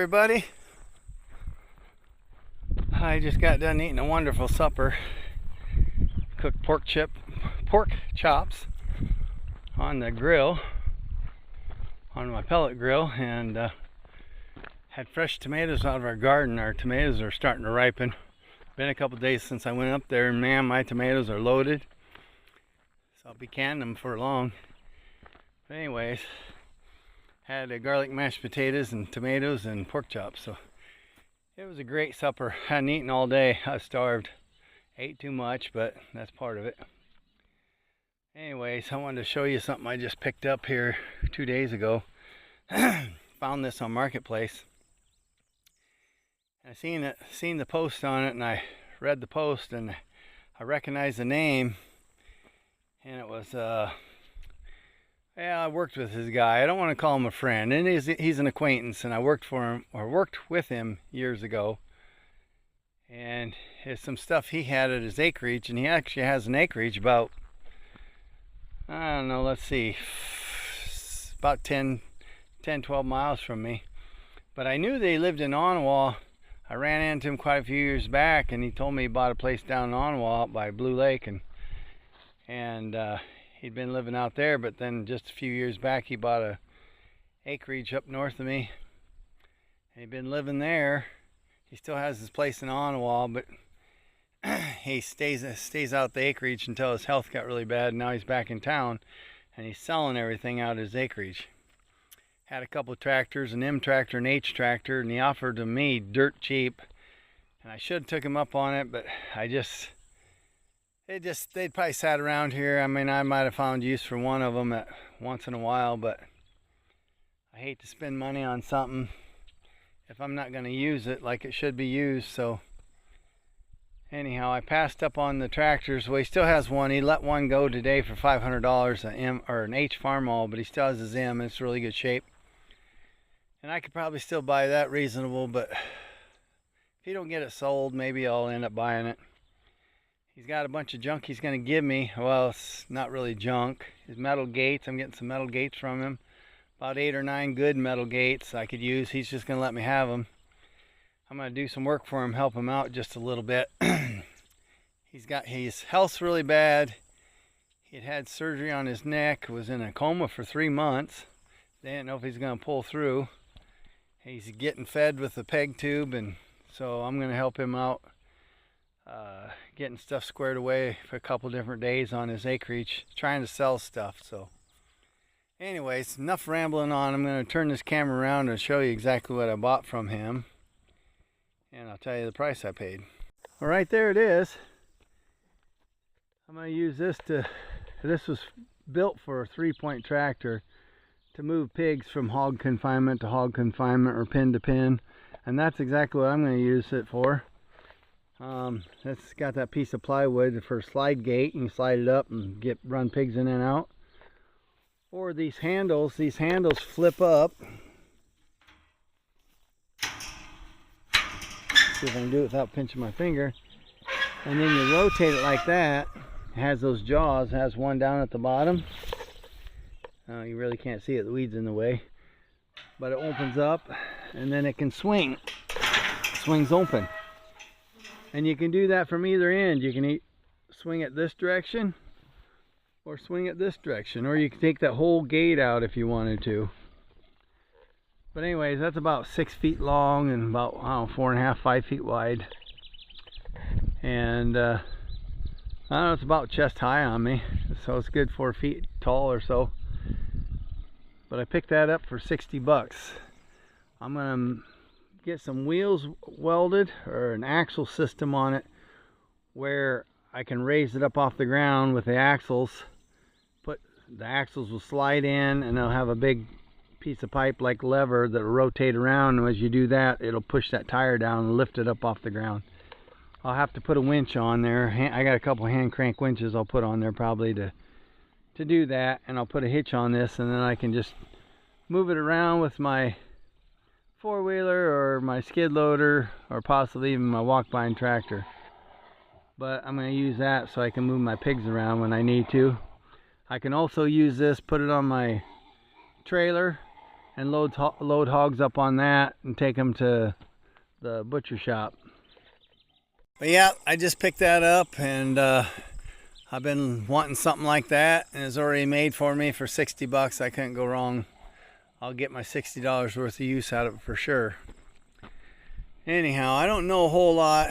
everybody. I just got done eating a wonderful supper. Cooked pork chops on the grill, on my pellet grill, and had fresh tomatoes out of our garden. Our tomatoes are starting to ripen. Been a couple days since I went up there, and man, my tomatoes are loaded. So I'll be canning them for long. But anyways, had a garlic mashed potatoes and tomatoes and pork chops. So it was a great supper. Hadn't eaten all day. I was starved. Ate too much, but that's part of it. Anyways, I wanted to show you something I just picked up here 2 days ago. Found this on Marketplace. I seen the post on it, and I read the post, and I recognized the name. And it was I worked with this guy. I don't want to call him a friend, and he's an acquaintance, and I worked with him years ago. And there's some stuff he had at his acreage, and he actually has an acreage about, I don't know, let's see, about 10, 12 miles from me. But I knew they lived in Onawa. I ran into him quite a few years back, and he told me he bought a place down in Onawa out by Blue Lake, and he'd been living out there, but then just a few years back he bought a acreage up north of me, and he'd been living there. He still has his place in Onawa, but he stays out the acreage until his health got really bad, and now he's back in town, and he's selling everything out of his acreage. Had a couple of tractors, an M tractor, an H tractor, and he offered to me dirt cheap, and I should have took him up on it, but they'd probably sat around here. I mean, I might have found use for one of them once in a while, but I hate to spend money on something if I'm not going to use it like it should be used. So anyhow, I passed up on the tractors. Well, he still has one. He let one go today for $500, an M or an H Farmall, but he still has his M. It's really good shape, and I could probably still buy that reasonable, but if he don't get it sold, maybe I'll end up buying it. He's got a bunch of junk he's going to give me. Well, it's not really junk. His metal gates, I'm getting some metal gates from him. About 8 or 9 good metal gates I could use. He's just going to let me have them. I'm going to do some work for him, help him out just a little bit. His health's really bad. He had surgery on his neck, was in a coma for 3 months. They didn't know if he's going to pull through. He's getting fed with the peg tube, and so I'm going to help him out. Getting stuff squared away for a couple different days on his acreage, trying to sell stuff. So anyways, enough rambling on. I'm going to turn this camera around and show you exactly what I bought from him, and I'll tell you the price I paid. All right, there it is. I'm going to use this was built for a 3-point tractor to move pigs from hog confinement to hog confinement, or pen to pen, and that's exactly what I'm going to use it for. It's got that piece of plywood for a slide gate. You can slide it up and run pigs in and out. Or these handles flip up. See if I can do it without pinching my finger. And then you rotate it like that. It has those jaws. It has one down at the bottom. You really can't see it, the weed's in the way. But it opens up, and then it can swing. It swings open. And you can do that from either end. You can swing it this direction, or swing it this direction, or you can take that whole gate out if you wanted to. But anyways, that's about 6 feet long and about, I don't know, 4.5, 5 feet wide. And I don't know, it's about chest high on me, so it's good 4 feet tall or so. But I picked that up for 60 bucks. I'm gonna get some wheels welded, or an axle system on it, where I can raise it up off the ground with the axles. The axles will slide in, and they'll have a big piece of pipe like lever that'll rotate around, and as you do that, it'll push that tire down and lift it up off the ground. I'll have to put a winch on there. I got a couple hand crank winches I'll put on there probably to do that, and I'll put a hitch on this, and then I can just move it around with my four-wheeler or my skid loader, or possibly even my walk-behind tractor. But I'm going to use that so I can move my pigs around when I need to. I can also use this, put it on my trailer, and load hogs up on that and take them to the butcher shop. But yeah, I just picked that up, and I've been wanting something like that, and it's already made for me for 60 bucks. I couldn't go wrong. I'll get my $60 worth of use out of it for sure. Anyhow, I don't know a whole lot.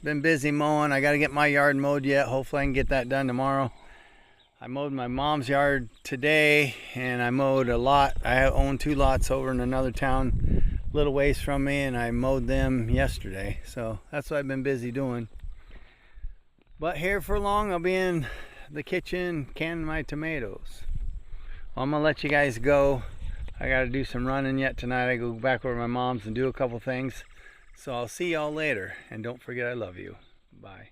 Been busy mowing. I got to get my yard mowed yet. Hopefully I can get that done tomorrow. I mowed my mom's yard today, and I mowed a lot. I own 2 lots over in another town a little ways from me, and I mowed them yesterday. So that's what I've been busy doing. But here for long, I'll be in the kitchen canning my tomatoes. Well, I'm going to let you guys go. I got to do some running yet tonight. I go back over to my mom's and do a couple things. So I'll see y'all later. And don't forget I love you. Bye.